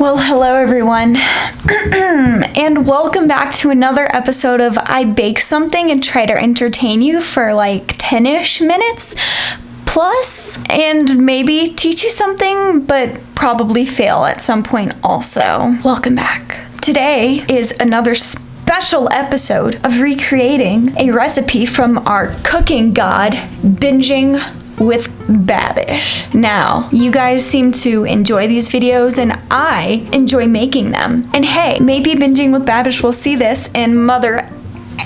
Well, hello everyone, and welcome back to another episode of I Bake Something and try to entertain you for like 10-ish minutes plus, and maybe teach you something, but probably fail at some point also. Welcome back. Today is another special episode of recreating a recipe from our cooking god, Binging with Babish. Now, you guys seem to enjoy these videos and I enjoy making them. And hey, maybe Binging with Babish will see this and mother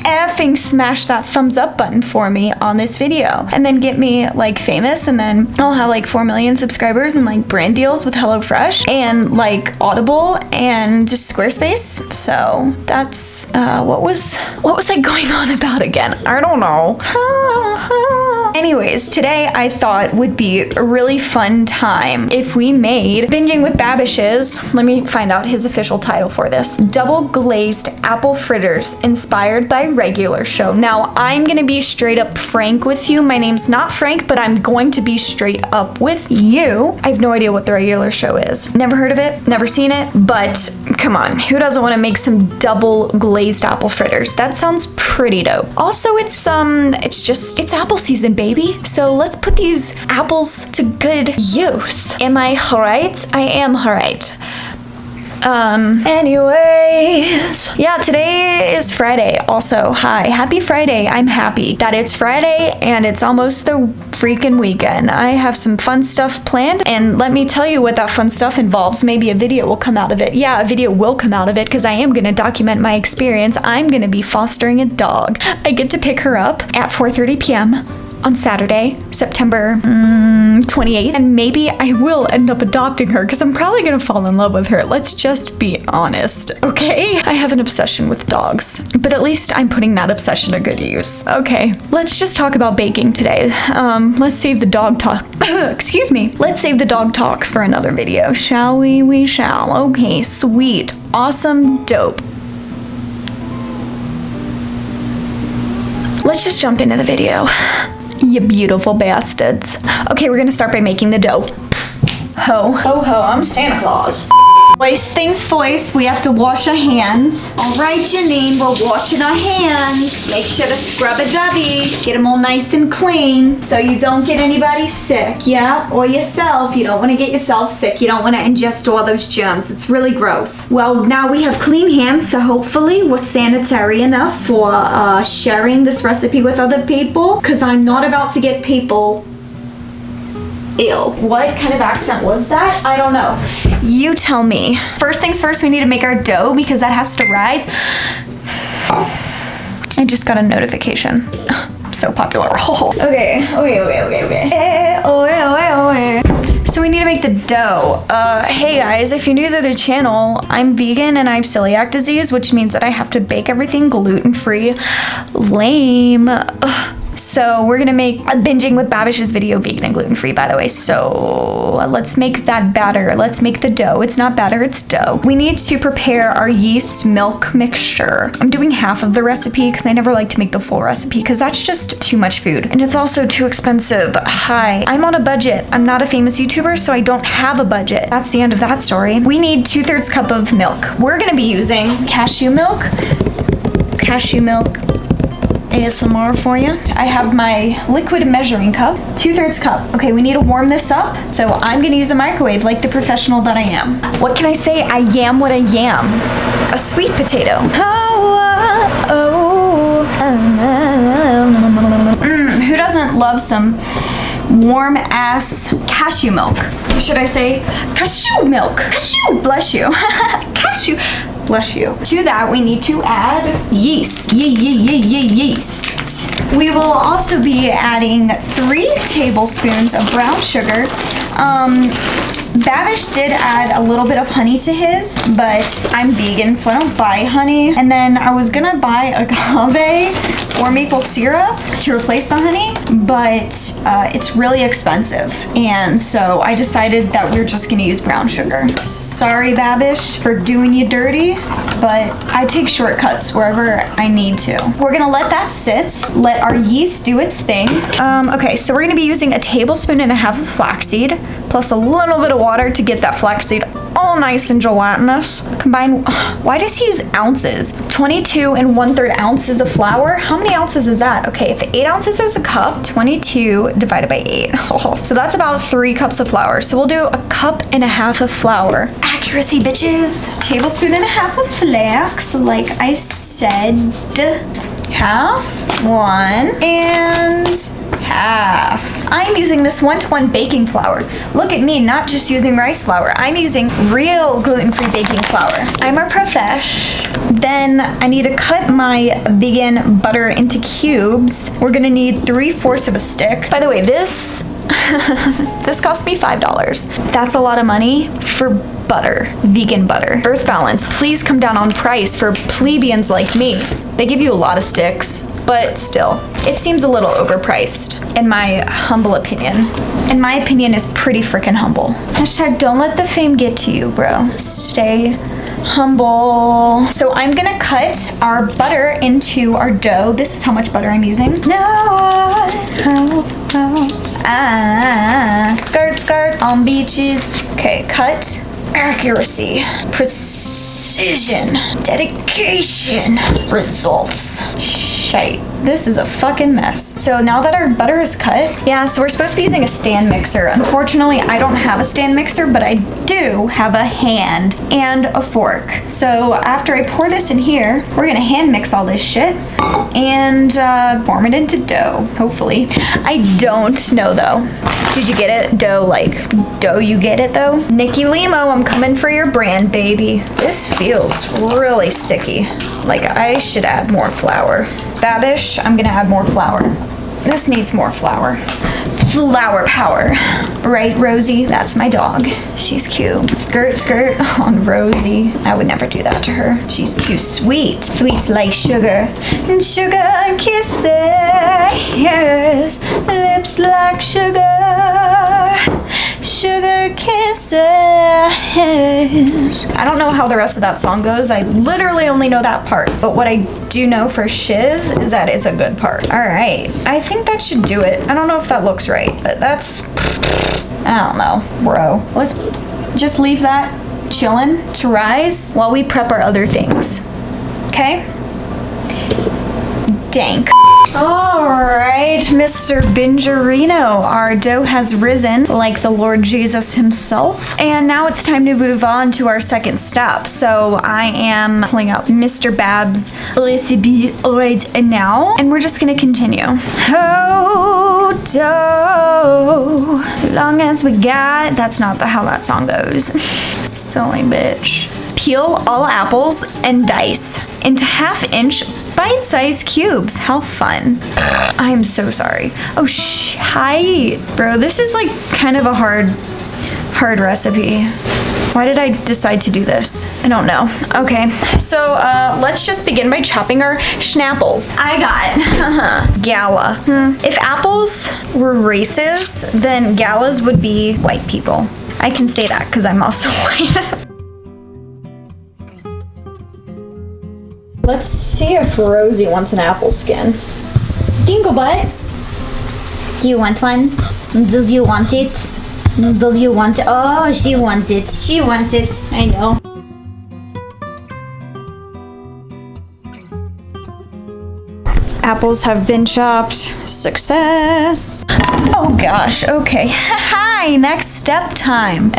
effing smash that thumbs up button for me on this video and then get me like famous, and then I'll have like 4 million subscribers and like brand deals with HelloFresh and like Audible and just Squarespace. So that's what was I going on about again? I don't know. Anyways, today I thought would be a really fun time if we made Binging with Babish's, let me find out his official title for this, double glazed apple fritters inspired by regular show. Now, I'm gonna be straight up frank with you. My name's not Frank, but I'm going to be straight up with you. I have no idea what the regular show is. Never heard of it, never seen it, but come on, who doesn't want to make some double glazed apple fritters? That sounds pretty dope. Also, it's apple season, baby. So let's put these apples to good use. Am I right? I am right. Anyways, yeah, today is Friday. Also, hi, happy Friday. I'm happy that it's Friday and it's almost the freaking weekend. I have some fun stuff planned, and let me tell you what that fun stuff involves. Maybe a video will come out of it. Yeah, a video will come out of it because I am going to document my experience. I'm going to be fostering a dog. I get to pick her up at 4:30 p.m. on Saturday, September 28th, and maybe I will end up adopting her because I'm probably gonna fall in love with her. Let's just be honest, okay? I have an obsession with dogs, but at least I'm putting that obsession to good use. Okay, let's just talk about baking today. Let's save the dog talk. Excuse me. Let's save the dog talk for another video, shall we? We shall. Okay, sweet, awesome, dope. Let's just jump into the video. You beautiful bastards. Okay, we're gonna start by making the dough. Ho, ho, ho, I'm Santa Claus. First things first, we have to wash our hands. All right, Janine, we're washing our hands. Make sure to scrub a dubby. Get them all nice and clean so you don't get anybody sick, yeah? Or yourself. You don't want to get yourself sick. You don't want to ingest all those germs. It's really gross. Well, now we have clean hands, so hopefully we're sanitary enough for sharing this recipe with other people, because I'm not about to get people ill. What kind of accent was that? I don't know. You tell me. First things first, we need to make our dough because that has to rise. I just got a notification. So popular. Okay. So we need to make the dough. Hey guys, if you're new to the channel, I'm vegan and I have celiac disease, which means that I have to bake everything gluten-free. Lame. So we're gonna make a Binging with Babish's video vegan and gluten-free, by the way. So let's make that batter. Let's make the dough. It's not batter, it's dough. We need to prepare our yeast milk mixture. I'm doing half of the recipe because I never like to make the full recipe because that's just too much food. And it's also too expensive. Hi, I'm on a budget. I'm not a famous YouTuber, so I don't have a budget. That's the end of that story. We need 2/3 cup of milk. We're gonna be using cashew milk. Cashew milk. ASMR for you. I have my liquid measuring cup, 2/3 cup. Okay, we need to warm this up. So I'm gonna use a microwave like the professional that I am. What can I say? I am what I am. A sweet potato. Who doesn't love some warm ass cashew milk? Or should I say cashew milk? Cashew, bless you. Cashew. Bless you. To that, we need to add yeast. Yeast. We will also be adding 3 tablespoons of brown sugar. Babish did add a little bit of honey to his, but I'm vegan, so I don't buy honey. And then I was gonna buy agave or maple syrup to replace the honey, but it's really expensive. And so I decided that we're just gonna use brown sugar. Sorry, Babish, for doing you dirty, but I take shortcuts wherever I need to. We're gonna let that sit, let our yeast do its thing. Okay, so we're gonna be using 1.5 tablespoons of flaxseed, plus a little bit of water to get that flaxseed all all nice and gelatinous. Combine, why does he use ounces? 22 1/3 ounces of flour. How many ounces is that? Okay, if 8 ounces is a cup, 22 divided by 8. So that's about 3 cups of flour. So we'll do a 1.5 cups of flour. Accuracy, bitches. 1.5 tablespoons of flax, like I said. Half, 1 and half. I'm using this 1-to-1 baking flour. Look at me, not just using rice flour. I'm using real gluten-free baking flour. I'm a profesh. Then I need to cut my vegan butter into cubes. We're gonna need 3/4 of a stick. By the way, this this cost me $5. That's a lot of money for butter, vegan butter. Earth Balance, please come down on price for plebeians like me. They give you a lot of sticks, but still, it seems a little overpriced, in my humble opinion. And my opinion is pretty freaking humble. Hashtag don't let the fame get to you, bro. Stay humble. So I'm gonna cut our butter into our dough. This is how much butter I'm using. Skirt on beaches. Okay, cut. Accuracy, precision, dedication, results. Shite. This is a fucking mess. So now that our butter is cut, yeah, so we're supposed to be using a stand mixer. Unfortunately, I don't have a stand mixer, but I do have a hand and a fork. So after I pour this in here, we're gonna hand mix all this shit and form it into dough, hopefully. I don't know though. Did you get it? Dough, like, dough, you get it though? Nikki Limo, I'm coming for your brand, baby. This feels really sticky. Like, I should add more flour. Babish, I'm gonna add more flour. This needs more flour. Flour power. Right, Rosie? That's my dog. She's cute. Skirt on Rosie. I would never do that to her. She's too sweet. Sweet like sugar. And sugar kisses. Lips like sugar. Sugar kisses. I don't know how the rest of that song goes. I literally only know that part. But what I do know for shiz is that it's a good part. All right. I think that should do it. I don't know if that looks right, but that's, I don't know, bro. Let's just leave that chilling to rise while we prep our other things. Okay? Dank. All right, Mr. Bingerino, our dough has risen like the Lord Jesus himself. And now it's time to move on to our second step. So I am pulling up Mr. Bab's recipe right now, and we're just gonna continue. Oh, dough, long as we got, that's not how that song goes. Silly bitch. Peel all apples and dice into 1/2-inch bite-sized cubes. How fun. I'm so sorry. Oh, hi. Bro, this is like kind of a hard recipe. Why did I decide to do this? I don't know. Okay, so let's just begin by chopping our schnapples. I got gala. If apples were races, then galas would be white people. I can say that because I'm also white. Let's see if Rosie wants an apple skin. Dinglebutt. Do you want one? Does you want it? Does you want it? Oh, she wants it. She wants it. I know. Apples have been chopped. Success. Oh gosh, okay. Hi, next step time.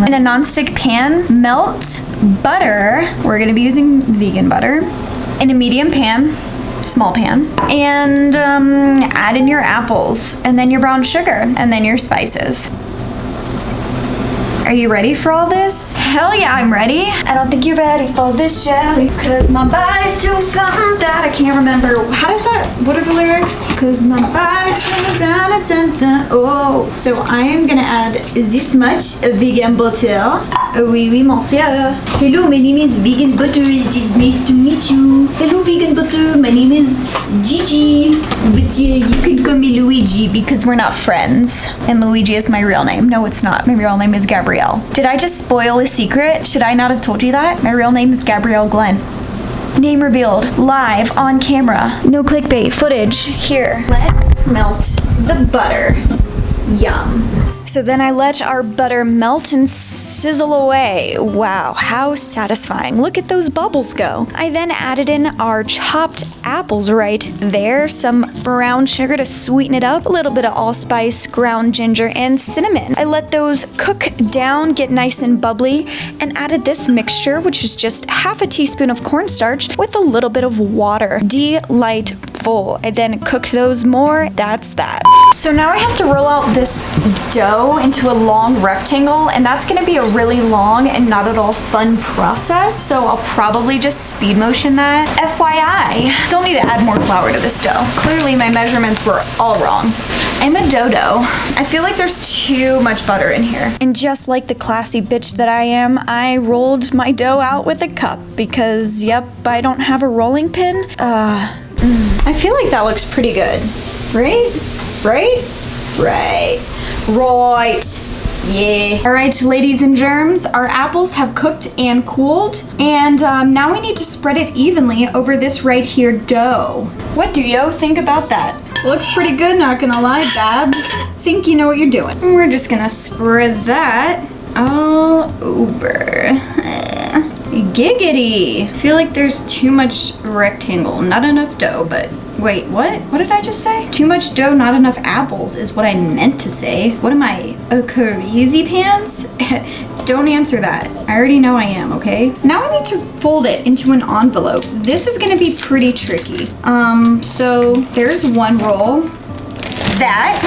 In a nonstick pan, melt butter. We're gonna be using vegan butter. In a medium pan, small pan, and add in your apples, and then your brown sugar, and then your spices. Are you ready for all this? Hell yeah, I'm ready. I don't think you're ready for this yet. Cause my body's do something that I can't remember. How does that, what are the lyrics? Cause my body's so dun dun dun. Oh, so I am gonna add this much vegan butter. Oui, oui, monsieur. Hello, my name is Vegan Butter. It's just nice to meet you. Hello, Vegan Butter. My name is Gigi. But you can call me Luigi because we're not friends. And Luigi is my real name. No, it's not. My real name is Gabrielle. Did I just spoil a secret? Should I not have told you that? My real name is Gabrielle Glenn. Name revealed. Live on camera. No clickbait footage. Here. Let's melt the butter. Yum. So then I let our butter melt and sizzle away. Wow, how satisfying. Look at those bubbles go. I then added in our chopped apples right there, some brown sugar to sweeten it up, a little bit of allspice, ground ginger, and cinnamon. I let those cook down, get nice and bubbly, and added this mixture, which is just half a teaspoon of cornstarch with a little bit of water. Delightful. I then cooked those more. That's that. So now I have to roll out this dough into a long rectangle, and that's gonna be a really long and not at all fun process, so I'll probably just speed motion that. FYI, still need to add more flour to this dough. Clearly my measurements were all wrong. I'm a dodo. I feel like there's too much butter in here. And just like the classy bitch that I am, I rolled my dough out with a cup because, yep, I don't have a rolling pin. I feel like that looks pretty good. Right? Right. Yeah. All right, ladies and germs, our apples have cooked and cooled, and now we need to spread it evenly over this right here dough. What do yo think about that? Looks pretty good, not gonna lie, Babs. Think you know what you're doing. We're just gonna spread that all over. Giggity. I feel like there's too much rectangle, not enough dough, but wait, what? What did I just say? Too much dough, not enough apples is what I meant to say. What am I, a crazy pants? Don't answer that. I already know I am, okay? Now I need to fold it into an envelope. This is gonna be pretty tricky. So there's one roll. That.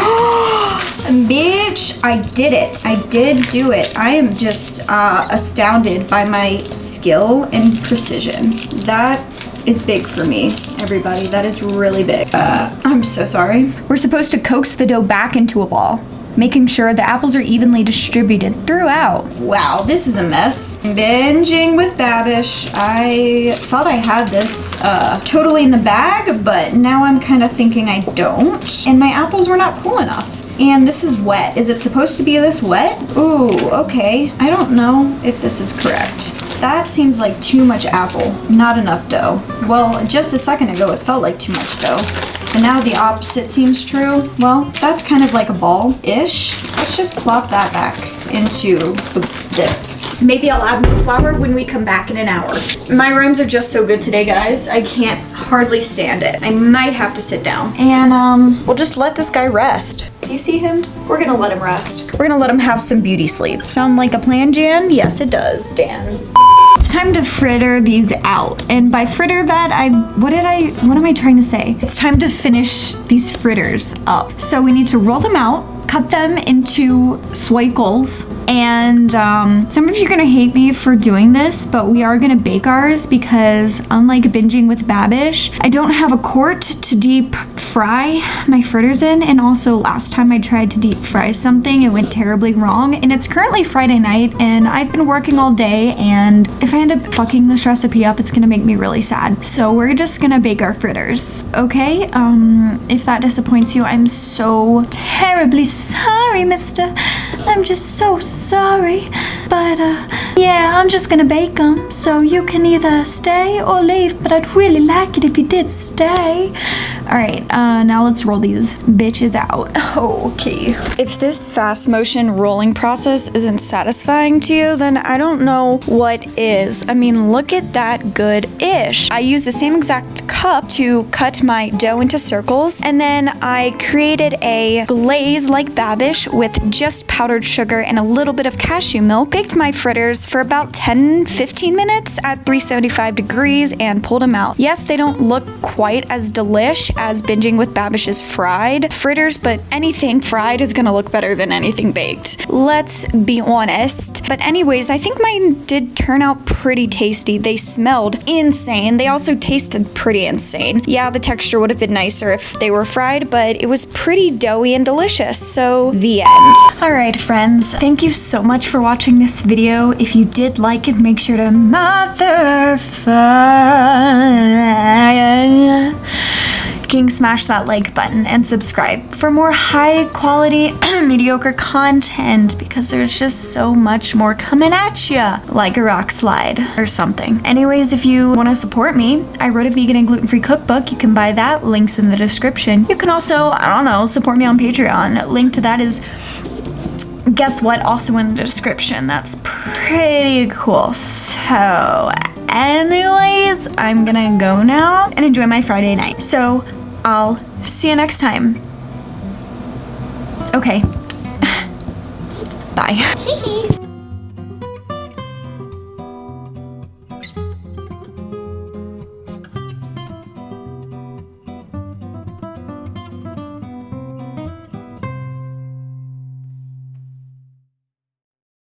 Bitch, I did it. I did do it. I am just astounded by my skill and precision. That is big for me, everybody. That is really big. I'm so sorry. We're supposed to coax the dough back into a ball, making sure the apples are evenly distributed throughout. Wow, this is a mess. Binging with Babish. I thought I had this totally in the bag, but now I'm kind of thinking I don't. And my apples were not cool enough. And this is wet. Is it supposed to be this wet? Ooh, okay. I don't know if this is correct. That seems like too much apple, not enough dough. Well, just a second ago it felt like too much dough. And now the opposite seems true. Well, that's kind of like a ball-ish. Let's just plop that back into this. Maybe I'll add more flour when we come back in an hour. My rhymes are just so good today, guys. I can't hardly stand it. I might have to sit down. And we'll just let this guy rest. Do you see him? We're gonna let him rest. We're gonna let him have some beauty sleep. Sound like a plan, Jan? Yes, it does, Dan. It's time to fritter these out. And by fritter that, what am I trying to say? It's time to finish these fritters up. So we need to roll them out, cut them into swirls, and some of you are gonna hate me for doing this, but we are gonna bake ours because unlike Binging with Babish, I don't have a quart to deep fry my fritters in, and also last time I tried to deep fry something, it went terribly wrong, and it's currently Friday night, and I've been working all day, and if I end up fucking this recipe up, it's gonna make me really sad. So we're just gonna bake our fritters, okay? If that disappoints you, I'm so terribly sorry, mister. I'm just so sorry. But, yeah, I'm just gonna bake them. So you can either stay or leave, but I'd really like it if you did stay. Alright, now let's roll these bitches out. Okay. If this fast motion rolling process isn't satisfying to you, then I don't know what is. I mean, look at that good-ish. I used the same exact cup to cut my dough into circles, and then I created a glaze like Babish with just powdered sugar and a little bit of cashew milk. Baked my fritters for about 10-15 minutes at 375 degrees and pulled them out. Yes, they don't look quite as delish as Binging with Babish's fried fritters, but anything fried is gonna look better than anything baked. Let's be honest. But anyways, I think mine did turn out pretty tasty. They smelled insane. They also tasted pretty insane. Yeah, the texture would have been nicer if they were fried, but it was pretty doughy and delicious. So the end. Alright friends, thank you so much for watching this video. If you did like it, make sure to smash that like button and subscribe for more high quality mediocre content, because there's just so much more coming at ya, like a rock slide or something. Anyways, if you want to support me, I wrote a vegan and gluten-free cookbook. You can buy that, links in the description. You can also, I don't know, support me on Patreon. Link to that is guess what? Also in the description. That's pretty cool. So anyways, I'm gonna go now and enjoy my Friday night. So I'll see you next time. Okay. Bye.